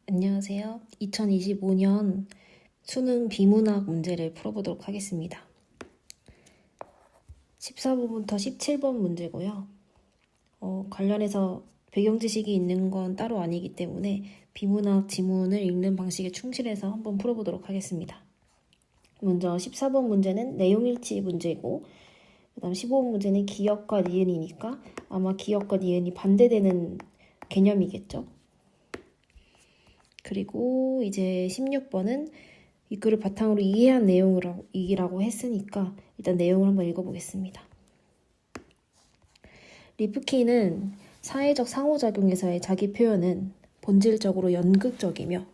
안녕하세요. 2025년 수능 비문학 문제를 풀어보도록 하겠습니다. 14번부터 17번 문제고요. 관련해서 배경 지식이 있는 건 따로 아니기 때문에 비문학 지문을 읽는 방식에 충실해서 한번 풀어보도록 하겠습니다. 먼저 14번 문제는 내용일치 문제고, 그 다음 15번 문제는 기역과 니은이니까 아마 기역과 니은이 반대되는 개념이겠죠. 그리고 이제 16번은 이 글을 바탕으로 이해한 내용이라고 했으니까 일단 내용을 한번 읽어보겠습니다. 리프킨은 사회적 상호작용에서의 자기 표현은 본질적으로 연극적이며,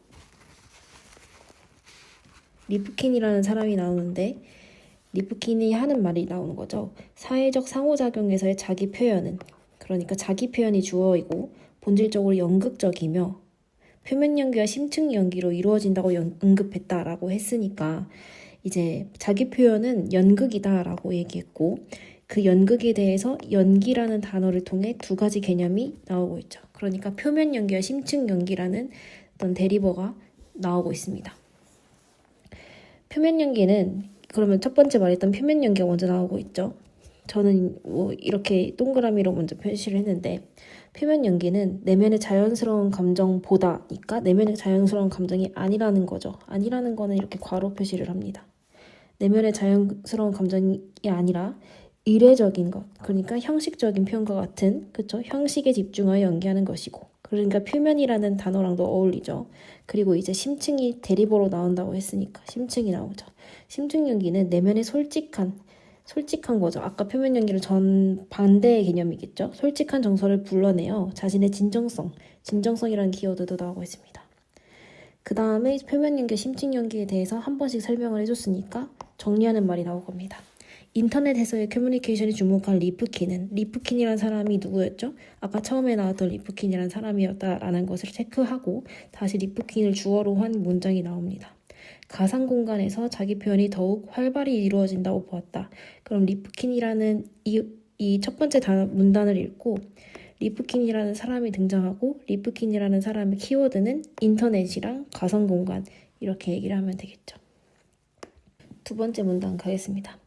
리프킨이라는 사람이 나오는데 리프킨이 하는 말이 나오는 거죠. 사회적 상호작용에서의 자기 표현은, 그러니까 자기 표현이 주어이고 본질적으로 연극적이며 표면 연기와 심층 연기로 이루어진다고 언급했다라고 했으니까 이제 자기 표현은 연극이다라고 얘기했고, 그 연극에 대해서 연기라는 단어를 통해 두 가지 개념이 나오고 있죠. 그러니까 표면 연기와 심층 연기라는 어떤 대리버가 나오고 있습니다. 표면 연기는, 그러면 첫 번째 말했던 표면 연기가 먼저 나오고 있죠. 저는 이렇게 동그라미로 먼저 표시를 했는데, 표면 연기는 내면의 자연스러운 감정보다니까 내면의 자연스러운 감정이 아니라는 거죠. 아니라는 거는 이렇게 괄호 표시를 합니다. 내면의 자연스러운 감정이 아니라 의례적인 것, 그러니까 형식적인 표현과 같은, 그쵸? 형식에 집중하여 연기하는 것이고, 그러니까 표면이라는 단어랑도 어울리죠. 그리고 이제 심층이 대리보로 나온다고 했으니까 심층이 나오죠. 심층 연기는 내면의 솔직한 거죠. 아까 표면 연기를 전 반대의 개념이겠죠. 솔직한 정서를 불러내어 자신의 진정성이라는 키워드도 나오고 있습니다. 그 다음에 표면 연기, 심층 연기에 대해서 한 번씩 설명을 해줬으니까 정리하는 말이 나올 겁니다. 인터넷에서의 커뮤니케이션이 주목한 리프킨이라는 사람이 누구였죠? 아까 처음에 나왔던 리프킨이라는 사람이었다라는 것을 체크하고 다시 리프킨을 주어로 한 문장이 나옵니다. 가상 공간에서 자기 표현이 더욱 활발히 이루어진다고 보았다. 그럼 리프킨이라는 이 첫 번째 문단을 읽고 리프킨이라는 사람이 등장하고, 리프킨이라는 사람의 키워드는 인터넷이랑 가상 공간, 이렇게 얘기를 하면 되겠죠. 두 번째 문단 가겠습니다.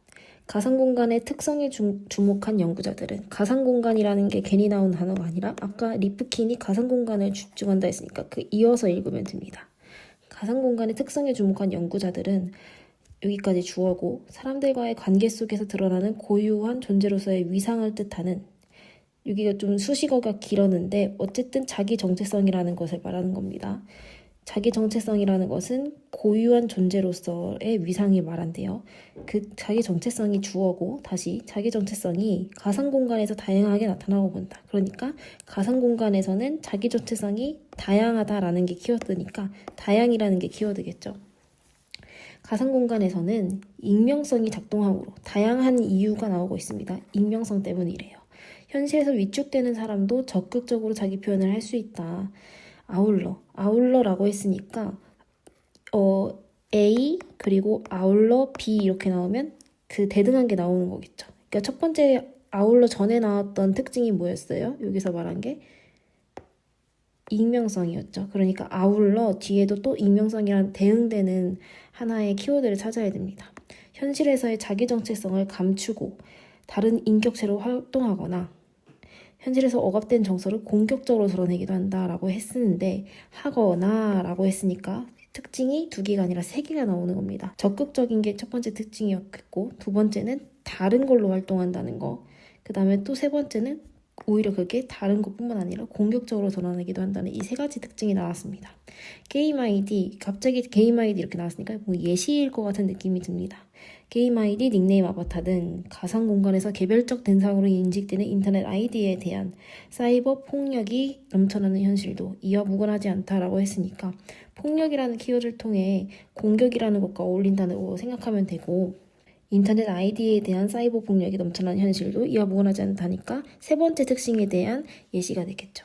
가상공간의 특성에 주목한 연구자들은, 가상공간이라는 게 괜히 나온 단어가 아니라 아까 리프킨이 가상공간을 집중한다 했으니까 그 이어서 읽으면 됩니다. 가상공간의 특성에 주목한 연구자들은, 여기까지 주어고, 사람들과의 관계 속에서 드러나는 고유한 존재로서의 위상을 뜻하는, 여기가 좀 수식어가 길었는데 어쨌든 자기 정체성이라는 것을 말하는 겁니다. 자기 정체성이라는 것은 고유한 존재로서의 위상이 말한대요. 그 자기 정체성이 주어고, 다시 자기 정체성이 가상 공간에서 다양하게 나타나고 본다. 그러니까 가상 공간에서는 자기 정체성이 다양하다라는 게 키워드니까 다양이라는 게 키워드겠죠. 가상 공간에서는 익명성이 작동하므로 다양한 이유가 나오고 있습니다. 익명성 때문이래요. 현실에서 위축되는 사람도 적극적으로 자기 표현을 할 수 있다. 아울러라고 했으니까 A 그리고 아울러 B 이렇게 나오면 그 대등한 게 나오는 거겠죠. 그러니까 첫 번째 아울러 전에 나왔던 특징이 뭐였어요? 여기서 말한 게 익명성이었죠. 그러니까 아울러 뒤에도 또 익명성이랑 대응되는 하나의 키워드를 찾아야 됩니다. 현실에서의 자기 정체성을 감추고 다른 인격체로 활동하거나 현실에서 억압된 정서를 공격적으로 드러내기도 한다라고 했는데, 하거나라고 했으니까 특징이 두 개가 아니라 세 개가 나오는 겁니다. 적극적인 게 첫 번째 특징이었고, 두 번째는 다른 걸로 활동한다는 거, 그 다음에 또 세 번째는 오히려 그게 다른 것뿐만 아니라 공격적으로 드러내기도 한다는 이 세 가지 특징이 나왔습니다. 게임 아이디, 갑자기 게임 아이디 이렇게 나왔으니까 뭐 예시일 것 같은 느낌이 듭니다. 게임 아이디, 닉네임, 아바타 등 가상 공간에서 개별적 대상으로 인식되는 인터넷 아이디에 대한 사이버 폭력이 넘쳐나는 현실도 이와 무관하지 않다라고 했으니까 폭력이라는 키워드를 통해 공격이라는 것과 어울린다고 생각하면 되고, 인터넷 아이디에 대한 사이버 폭력이 넘쳐나는 현실도 이와 무관하지 않다니까 세 번째 특징에 대한 예시가 되겠죠.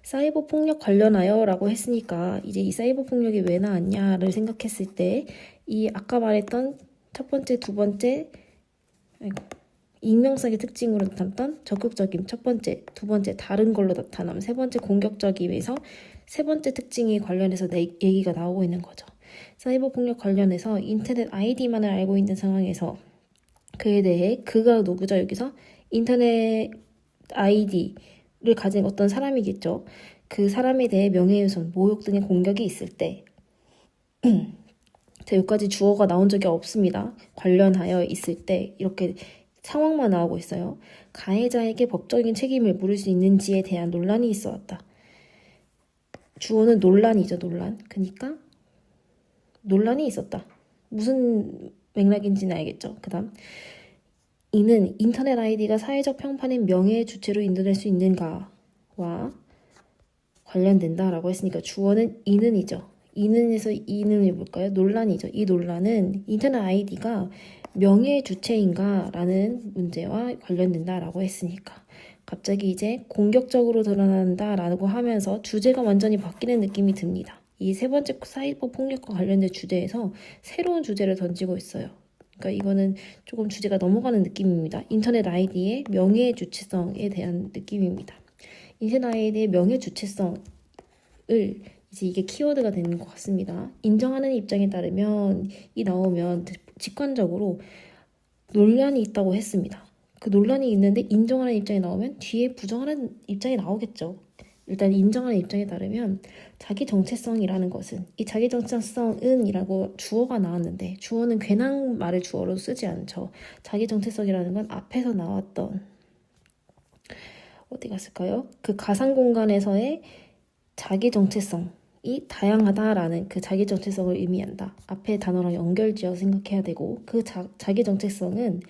사이버 폭력 관련하여 라고 했으니까 이제 이 사이버 폭력이 왜 나왔냐를 생각했을 때 이 아까 말했던 첫 번째, 두 번째 익명성의 특징으로 나타났던 적극적임, 첫 번째, 두 번째 다른 걸로 나타남, 세 번째 공격적임에서 세 번째 특징이 관련해서 얘기가 나오고 있는 거죠. 사이버 폭력 관련해서 인터넷 아이디만을 알고 있는 상황에서 그에 대해 그가 누구죠? 여기서 인터넷 아이디를 가진 어떤 사람이겠죠. 그 사람에 대해 명예훼손, 모욕 등의 공격이 있을 때 자, 여기까지 주어가 나온 적이 없습니다. 관련하여 있을 때 이렇게 상황만 나오고 있어요. 가해자에게 법적인 책임을 물을 수 있는지에 대한 논란이 있어 왔다. 주어는 논란이죠, 논란. 그러니까 논란이 있었다. 무슨 맥락인지는 알겠죠. 그 다음 이는 인터넷 아이디가 사회적 평판인 명예의 주체로 인도될 수 있는가와 관련된다라고 했으니까 주어는 이는이죠. 이는에서 이는이 뭘까요? 논란이죠. 이 논란은 인터넷 아이디가 명예의 주체인가라는 문제와 관련된다라고 했으니까 갑자기 이제 공격적으로 드러난다라고 하면서 주제가 완전히 바뀌는 느낌이 듭니다. 이 세 번째 사이버 폭력과 관련된 주제에서 새로운 주제를 던지고 있어요. 그러니까 이거는 조금 주제가 넘어가는 느낌입니다. 인터넷 아이디의 명예의 주체성에 대한 느낌입니다. 인터넷 아이디의 명예 주체성을 이제 이게 키워드가 되는 것 같습니다. 인정하는 입장에 따르면 이 나오면 직관적으로 논란이 있다고 했습니다. 그 논란이 있는데 인정하는 입장이 나오면 뒤에 부정하는 입장이 나오겠죠. 일단 인정하는 입장에 따르면 자기 정체성이라는 것은 이 자기 정체성은 이라고 주어가 나왔는데 주어는 괜한 말을 주어로 쓰지 않죠. 자기 정체성이라는 건 앞에서 나왔던 어디 갔을까요? 그 가상 공간에서의 자기 정체성이 다양하다라는 그 자기 정체성을 의미한다. 앞에 단어랑 연결지어 생각해야 되고 그 자기 정체성은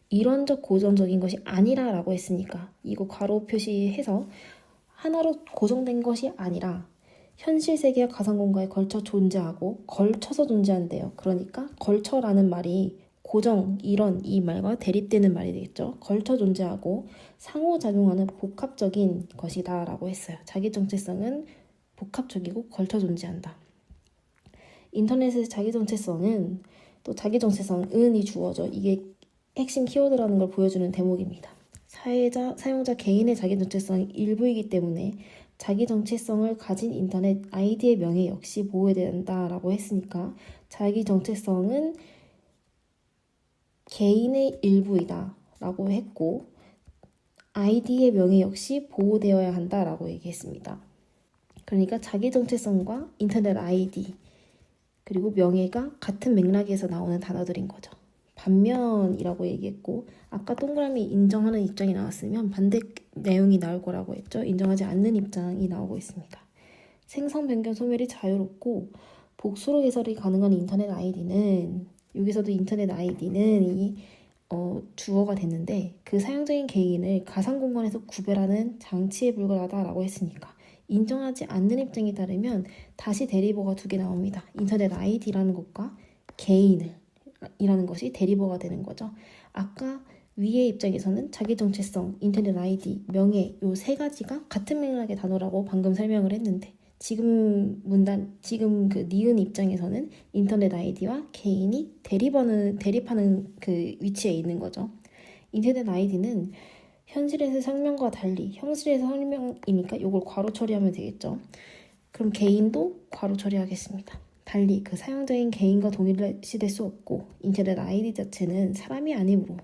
이론적 고정적인 것이 아니라라고 했으니까 이거 괄호 표시해서 하나로 고정된 것이 아니라 현실 세계와 가상 공간에 걸쳐 존재하고 걸쳐서 존재한대요. 그러니까 걸쳐라는 말이 고정, 이런 이 말과 대립되는 말이 되겠죠. 걸쳐 존재하고 상호작용하는 복합적인 것이다 라고 했어요. 자기 정체성은 복합적이고 걸쳐 존재한다. 인터넷의 자기 정체성은 또 자기 정체성은이 주어져. 이게 핵심 키워드라는 걸 보여주는 대목입니다. 사용자 개인의 자기 정체성이 일부이기 때문에 자기 정체성을 가진 인터넷 아이디의 명예 역시 보호된다라고 했으니까 자기 정체성은 개인의 일부이다 라고 했고 아이디의 명예 역시 보호되어야 한다라고 얘기했습니다. 그러니까 자기 정체성과 인터넷 아이디 그리고 명예가 같은 맥락에서 나오는 단어들인 거죠. 반면이라고 얘기했고 아까 동그라미 인정하는 입장이 나왔으면 반대 내용이 나올 거라고 했죠. 인정하지 않는 입장이 나오고 있습니다. 생성 변경 소멸이 자유롭고 복수로 개설이 가능한 인터넷 아이디는 여기서도 인터넷 아이디는 이 주어가 됐는데 그 사용자인 개인을 가상 공간에서 구별하는 장치에 불과하다라고 했으니까 인정하지 않는 입장에 따르면 다시 대리버가 두 개 나옵니다. 인터넷 아이디라는 것과 개인을 이라는 것이 대리버가 되는 거죠. 아까 위의 입장에서는 자기 정체성, 인터넷 아이디, 명예 요 세 가지가 같은 맥락의 단어라고 방금 설명을 했는데 지금 그 니은 입장에서는 인터넷 아이디와 개인이 대립하는 그 위치에 있는 거죠. 인터넷 아이디는 현실에서 설명과 달리 형식에서 설명이니까 이걸 괄호 처리하면 되겠죠. 그럼 개인도 괄호 처리하겠습니다. 달리 그 사용자인 개인과 동일시될 수 없고 인터넷 아이디 자체는 사람이 아니므로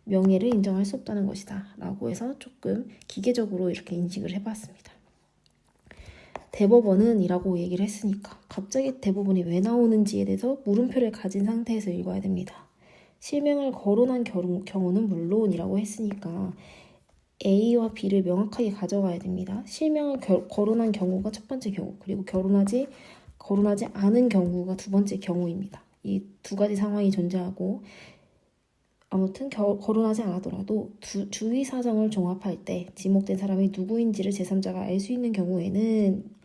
명예를 인정할 수 없다는 것이다 라고 해서 조금 기계적으로 이렇게 인식을 해봤습니다. 대법원은 이라고 얘기를 했으니까 갑자기 대법원이 왜 나오는지에 대해서 물음표를 가진 상태에서 읽어야 됩니다. 실명을 거론한 경우는 물론이라고 했으니까 A와 B를 명확하게 가져가야 됩니다. 실명을 거론한 경우가 첫 번째 경우 그리고 거론하지 않은 경우가 두 번째 경우입니다. 이 두 가지 상황이 존재하고 아무튼 거론하지 않았더라도 주의 사정을 종합할 때 지목된 사람이 누구인지를 제3자가 알 수 있는 경우에는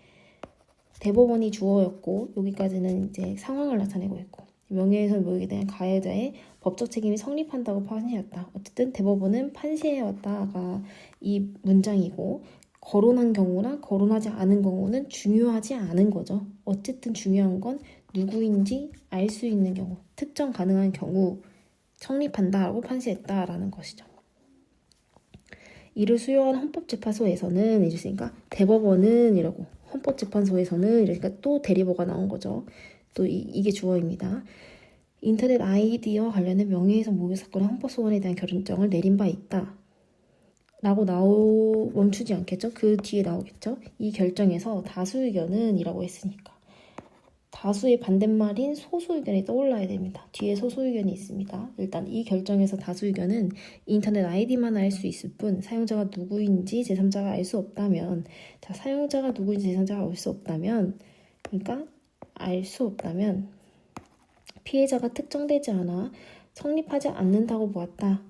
대법원이 주어였고 여기까지는 이제 상황을 나타내고 있고 명예훼손 모욕에 대한 가해자의 법적 책임이 성립한다고 판시했다. 어쨌든 대법원은 판시해왔다가 이 문장이고 거론한 경우나 거론하지 않은 경우는 중요하지 않은 거죠. 어쨌든 중요한 건 누구인지 알 수 있는 경우, 특정 가능한 경우 성립한다라고 판시했다라는 것이죠. 이를 수용한 헌법재판소에서는 있으니까 대법원은 이라고 헌법재판소에서는 이러니까 또 대리보가 나온 거죠. 또 이게 주어입니다. 인터넷 아이디와 관련된 명예훼손 모욕 사건의 헌법소원에 대한 결정을 내린 바 있다. 라고 멈추지 않겠죠? 그 뒤에 나오겠죠? 이 결정에서 다수 의견은 이라고 했으니까 다수의 반대말인 소수 의견이 떠올라야 됩니다. 뒤에 소수 의견이 있습니다. 일단 이 결정에서 다수 의견은 인터넷 아이디만 알 수 있을 뿐 사용자가 누구인지 제3자가 알 수 없다면, 자, 사용자가 누구인지 제3자가 알 수 없다면, 그러니까 알 수 없다면 피해자가 특정되지 않아 성립하지 않는다고 보았다.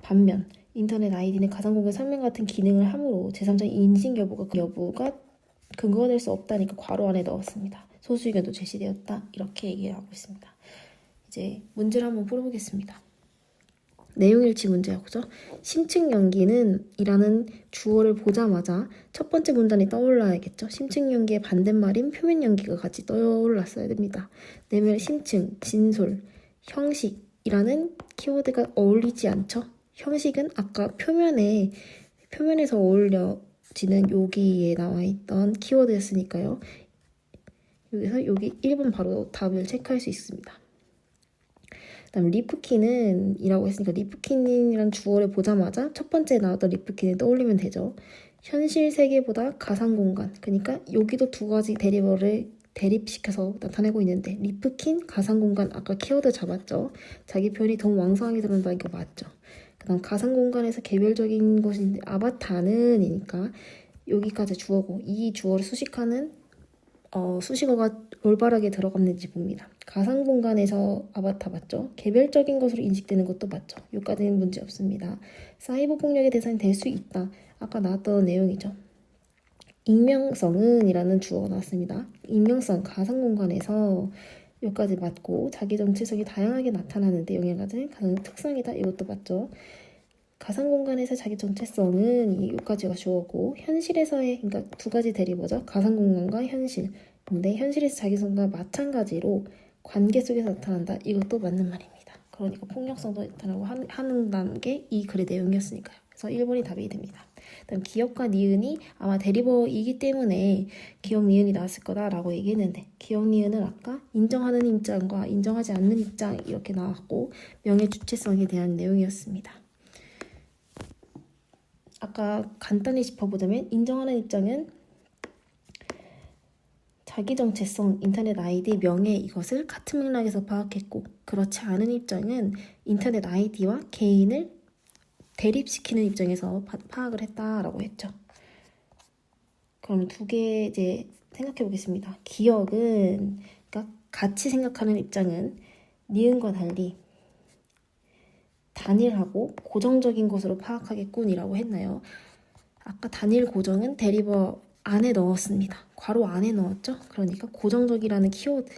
반면 인터넷 아이디는 가상공간 설명 같은 기능을 함으로 제3자 인식 여부가 근거가 될 수 없다니까 괄호 안에 넣었습니다. 소수 의견도 제시되었다. 이렇게 얘기하고 있습니다. 이제 문제를 한번 풀어보겠습니다. 내용일치 문제하고죠. 심층 연기는 이라는 주어를 보자마자 첫 번째 문단이 떠올라야겠죠. 심층 연기의 반대말인 표면 연기가 같이 떠올랐어야 됩니다. 내면 심층, 진솔, 형식이라는 키워드가 어울리지 않죠. 형식은 아까 표면에서 어울려지는 여기에 나와 있던 키워드였으니까요. 여기서 여기 1번 바로 답을 체크할 수 있습니다. 그다음 리프킨은 이라고 했으니까 리프킨이란 주어를 보자마자 첫 번째 나왔던 리프킨을 떠올리면 되죠. 현실 세계보다 가상 공간, 그러니까 여기도 두 가지 대리어를 대립시켜서 나타내고 있는데 리프킨, 가상 공간 아까 키워드 잡았죠. 자기 표현이 더 왕성하게 드러난다 이거 맞죠. 그다음 가상 공간에서 개별적인 것인데 아바타는 이니까 여기까지 주어고 이 주어를 수식하는 수식어가 올바르게 들어갔는지 봅니다. 가상 공간에서 아바타 맞죠? 개별적인 것으로 인식되는 것도 맞죠? 여기까지는 문제 없습니다. 사이버 폭력의 대상이 될 수 있다. 아까 나왔던 내용이죠. 익명성은 이라는 주어가 나왔습니다. 익명성, 가상 공간에서 여기까지 맞고 자기 정체성이 다양하게 나타나는데 영향을 가장 특성이다. 이것도 맞죠? 가상 공간에서 자기 정체성은 여기까지가 주어고 현실에서의 그러니까 두 가지 대리어죠. 가상 공간과 현실. 근데 현실에서 자기 정체성과 마찬가지로 관계 속에서 나타난다. 이것도 맞는 말입니다. 그러니까 폭력성도 나타나고 하는 게 이 글의 내용이었으니까요. 그래서 1번이 답이 됩니다. 그다음 기억과 니은이 아마 대리어이기 때문에 기억 니은이 나왔을 거다라고 얘기했는데 기억 니은은 아까 인정하는 입장과 인정하지 않는 입장 이렇게 나왔고 명예 주체성에 대한 내용이었습니다. 아까 간단히 짚어보자면 인정하는 입장은 자기 정체성, 인터넷 아이디, 명예 이것을 같은 맥락에서 파악했고 그렇지 않은 입장은 인터넷 아이디와 개인을 대립시키는 입장에서 파악을 했다라고 했죠. 그럼 두 개 이제 생각해 보겠습니다. 기억은 그러니까 같이 생각하는 입장은 니은과 달리 단일하고 고정적인 것으로 파악하겠군이라고 했나요? 아까 단일 고정은 대리버 안에 넣었습니다. 괄호 안에 넣었죠? 그러니까 고정적이라는 키워드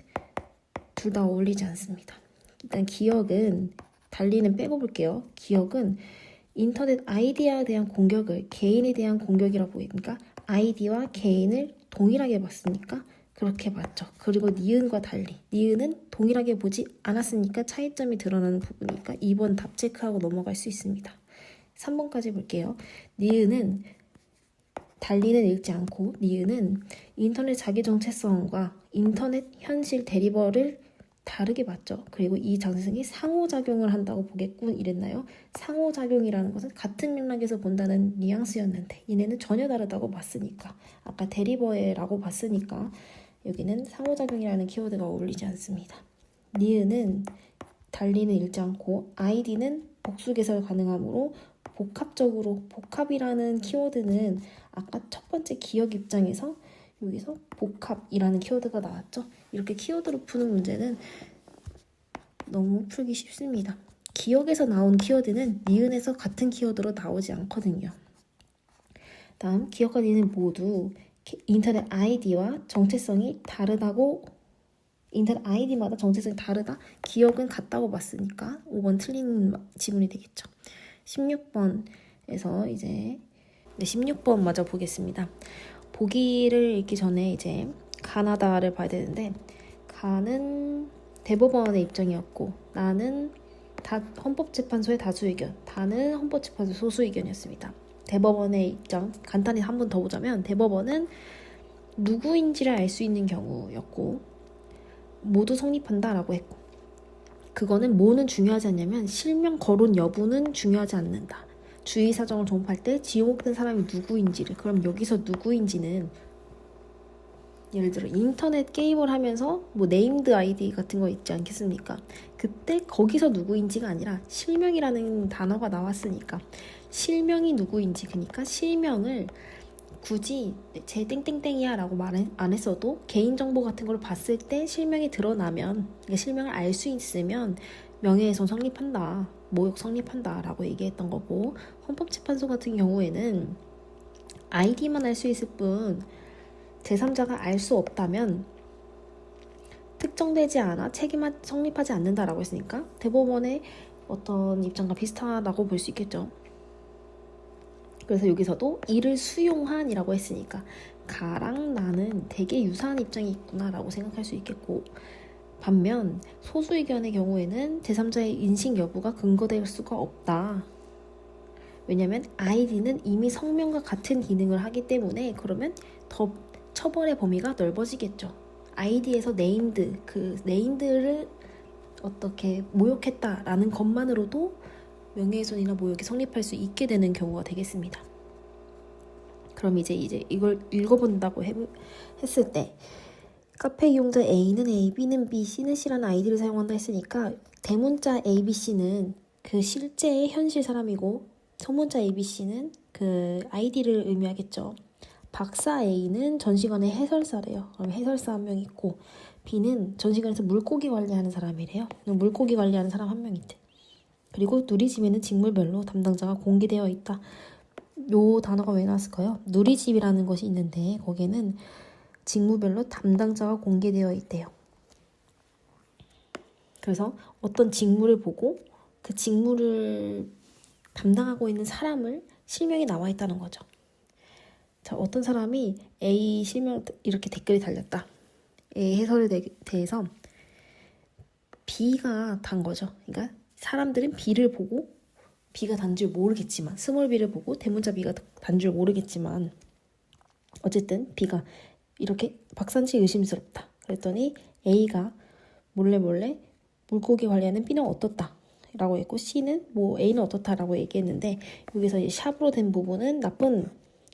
둘 다 어울리지 않습니다. 일단 기억은 달리는 빼고 볼게요. 기억은 인터넷 아이디에 대한 공격을 개인에 대한 공격이라고 보니까 아이디와 개인을 동일하게 봤으니까 그렇게 봤죠. 그리고 니은과 달리 니은은 동일하게 보지 않았으니까 차이점이 드러나는 부분이니까 2번 답 체크하고 넘어갈 수 있습니다. 3번까지 볼게요. 니은은 달리는 읽지 않고 니은은 인터넷 자기 정체성과 인터넷 현실 대리버를 다르게 봤죠. 그리고 이 장생이 상호작용을 한다고 보겠군 이랬나요? 상호작용이라는 것은 같은 맥락에서 본다는 뉘앙스였는데 얘네는 전혀 다르다고 봤으니까 아까 대리버에라고 봤으니까 여기는 상호작용이라는 키워드가 어울리지 않습니다. 니은은 달리는 읽지 않고 아이디는 복수 개설 가능하므로 복합이라는 키워드는 아까 첫 번째 기억 입장에서 여기서 복합이라는 키워드가 나왔죠. 이렇게 키워드로 푸는 문제는 너무 풀기 쉽습니다. 기억에서 나온 키워드는 니은에서 같은 키워드로 나오지 않거든요. 다음 기억과 니은 모두 인터넷 아이디와 정체성이 다르다고 인터넷 아이디마다 정체성이 다르다? 기억은 같다고 봤으니까 5번 틀린 지문이 되겠죠. 16번에서 이제 16번 마저 보겠습니다. 보기를 읽기 전에 이제 가나다를 봐야 되는데 가는 대법원의 입장이었고 나는 헌법재판소의 다수 의견, 다는 헌법재판소 소수 의견이었습니다. 대법원의 입장 간단히 한 번 더 보자면 대법원은 누구인지를 알 수 있는 경우였고 모두 성립한다라고 했고 그거는 뭐는 중요하지 않냐면 실명 거론 여부는 중요하지 않는다. 주의 사정을 종합할 때 지목된 사람이 누구인지를 그럼 여기서 누구인지는 예를 들어 인터넷 게임을 하면서 뭐 네임드 아이디 같은 거 있지 않겠습니까? 그때 거기서 누구인지가 아니라 실명이라는 단어가 나왔으니까 실명이 누구인지 그러니까 실명을 굳이 제 땡땡땡이야 라고 말 안 했어도 개인정보 같은 걸 봤을 때 실명이 드러나면 실명을 알 수 있으면 명예훼손 성립한다 모욕 성립한다 라고 얘기했던 거고 헌법재판소 같은 경우에는 아이디만 알 수 있을 뿐 제3자가 알 수 없다면 특정되지 않아 책임이 성립하지 않는다라고 했으니까 대법원의 어떤 입장과 비슷하다고 볼 수 있겠죠. 그래서 여기서도 이를 수용한이라고 했으니까 가랑 나는 되게 유사한 입장이 있구나라고 생각할 수 있겠고 반면 소수 의견의 경우에는 제3자의 인식 여부가 근거될 수가 없다. 왜냐하면 아이디는 이미 성명과 같은 기능을 하기 때문에 그러면 더 처벌의 범위가 넓어지겠죠. 아이디에서 네임드, 그 네임드를 어떻게 모욕했다라는 것만으로도 명예훼손이나 모욕이 성립할 수 있게 되는 경우가 되겠습니다. 그럼 이제 이걸 읽어본다고 했을 때 카페 이용자 A는 A, B는 B, C는 C라는 아이디를 사용한다 했으니까 대문자 ABC는 그 실제의 현실 사람이고 소문자 ABC는 그 아이디를 의미하겠죠. 박사 A는 전시관의 해설사래요. 그럼 해설사 한 명 있고 B는 전시관에서 물고기 관리하는 사람이래요. 물고기 관리하는 사람 한 명 있대. 그리고 누리집에는 직무별로 담당자가 공개되어 있다. 요 단어가 왜 나왔을까요? 누리집이라는 것이 있는데 거기에는 직무별로 담당자가 공개되어 있대요. 그래서 어떤 직무를 보고 그 직무를 담당하고 있는 사람을 실명이 나와 있다는 거죠. 자, 어떤 사람이 A 실명 이렇게 댓글이 달렸다. A 해설에 대해서 B가 단 거죠. 그러니까 사람들은 B를 보고 B가 단 줄 모르겠지만 스몰 B를 보고 대문자 B가 단 줄 모르겠지만 어쨌든 B가 이렇게 박사인지 의심스럽다. 그랬더니 A가 몰래 물고기 관리하는 B는 어떻다 라고 했고 C는 뭐 A는 어떻다라고 얘기했는데 여기서 이제 샵으로 된 부분은 나쁜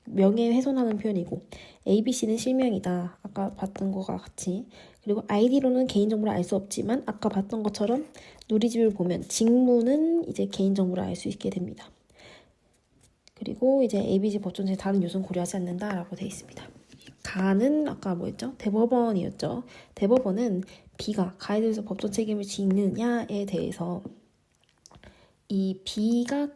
명예훼손하는 표현이고 A, B, C는 실명이다. 아까 봤던 거와 같이. 그리고 아이디로는 개인정보를 알 수 없지만 아까 봤던 것처럼 누리집을 보면 직무는 이제 개인정보를 알 수 있게 됩니다. 그리고 이제 ABC 법조문제 다른 요소는 고려하지 않는다라고 되어 있습니다. 가는 아까 뭐였죠? 대법원이었죠. 대법원은 B가 가에 대해서 법적 책임을 지느냐에 대해서 이 B가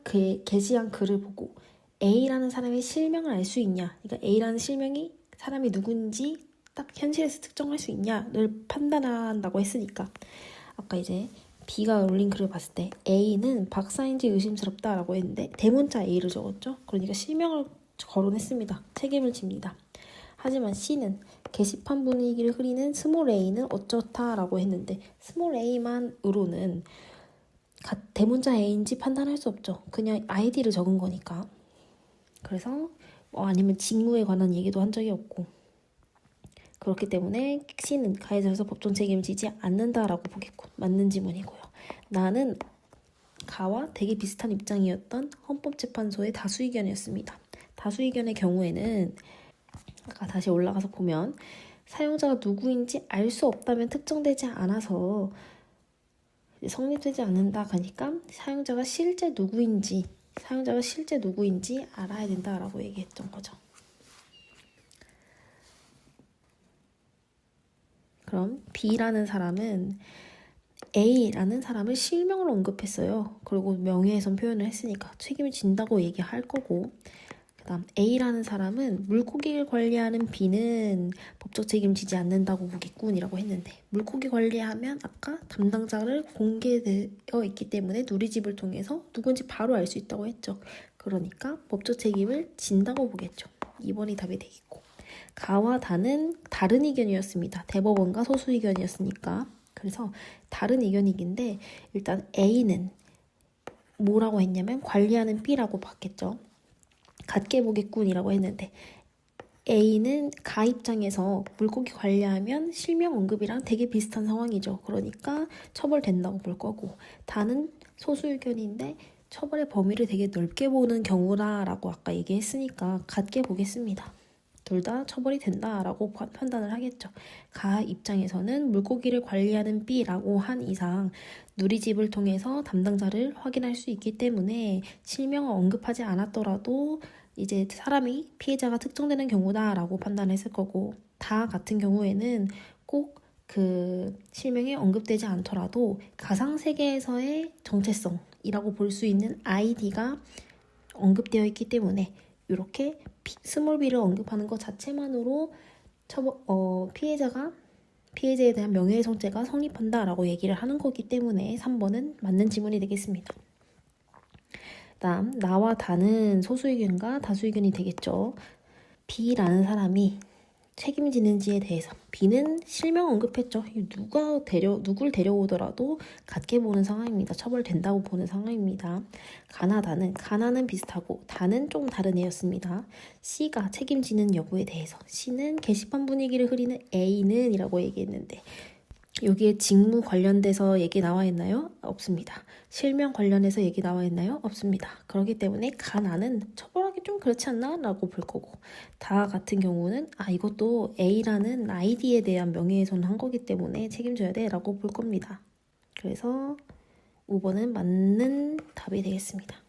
게시한 글을 보고 A라는 사람의 실명을 알 수 있냐, 그러니까 A라는 실명이 사람이 누군지 딱 현실에서 특정할 수 있냐를 판단한다고 했으니까 아까 이제 B가 올린 글을 봤을 때 A는 박사인지 의심스럽다라고 했는데 대문자 A를 적었죠. 그러니까 실명을 거론했습니다. 책임을 집니다. 하지만 C는 게시판 분위기를 흐리는 스몰 a는 어쩌다라고 했는데 스몰 a만으로는 대문자 A인지 판단할 수 없죠. 그냥 아이디를 적은 거니까. 그래서 아니면 직무에 관한 얘기도 한 적이 없고 그렇기 때문에 C는 가해자로서 법정 책임을 지지 않는다라고 보겠고 맞는 지문이고요. 나는 가와 되게 비슷한 입장이었던 헌법재판소의 다수 의견이었습니다. 다수 의견의 경우에는 아까 다시 올라가서 보면 사용자가 누구인지 알 수 없다면 특정되지 않아서 성립되지 않는다 하니까 사용자가 실제 누구인지 알아야 된다라고 얘기했던 거죠. 그럼 B라는 사람은 A라는 사람을 실명으로 언급했어요. 그리고 명예훼손 표현을 했으니까 책임을 진다고 얘기할 거고 그 다음 A라는 사람은 물고기를 관리하는 B는 법적 책임을 지지 않는다고 보겠군이라고 했는데 물고기 관리하면 아까 담당자를 공개되어 있기 때문에 누리집을 통해서 누군지 바로 알 수 있다고 했죠. 그러니까 법적 책임을 진다고 보겠죠. 2번이 답이 되겠고 가와 다는 다른 의견이었습니다. 대법원과 소수 의견이었으니까 그래서 다른 의견이긴데 일단 A는 뭐라고 했냐면 관리하는 B라고 봤겠죠. 같게 보겠군이라고 했는데 A는 가 입장에서 물고기 관리하면 실명 언급이랑 되게 비슷한 상황이죠. 그러니까 처벌된다고 볼 거고, 다는 소수 의견인데 처벌의 범위를 되게 넓게 보는 경우라고 아까 얘기했으니까 같게 보겠습니다. 둘 다 처벌이 된다라고 판단을 하겠죠. 가 입장에서는 물고기를 관리하는 B라고 한 이상 누리집을 통해서 담당자를 확인할 수 있기 때문에 실명을 언급하지 않았더라도 이제 사람이 피해자가 특정되는 경우다라고 판단했을 거고, 다 같은 경우에는 꼭 그 실명에 언급되지 않더라도 가상세계에서의 정체성이라고 볼 수 있는 아이디가 언급되어 있기 때문에 이렇게 스몰 b를 언급하는 것 자체만으로 피해자에 대한 명예훼손죄가 성립한다라고 얘기를 하는 거기 때문에 3번은 맞는 지문이 되겠습니다. 다음, 나와 다는 소수 의견과 다수 의견이 되겠죠. B라는 사람이 책임지는지에 대해서 B는 실명 언급했죠. 누굴 데려오더라도 같게 보는 상황입니다. 처벌된다고 보는 상황입니다. 가나는 비슷하고 다는 조금 다른 애였습니다. C가 책임지는 여부에 대해서, C는 게시판 분위기를 흐리는 A는 이라고 얘기했는데 여기에 직무 관련돼서 얘기 나와 있나요? 없습니다. 실명 관련해서 얘기 나와 있나요? 없습니다. 그렇기 때문에 가나는 처벌하기 좀 그렇지 않나? 라고 볼 거고, 다 같은 경우는 이것도 A라는 아이디에 대한 명예훼손을 한 거기 때문에 책임져야 돼 라고 볼 겁니다. 그래서 5번은 맞는 답이 되겠습니다.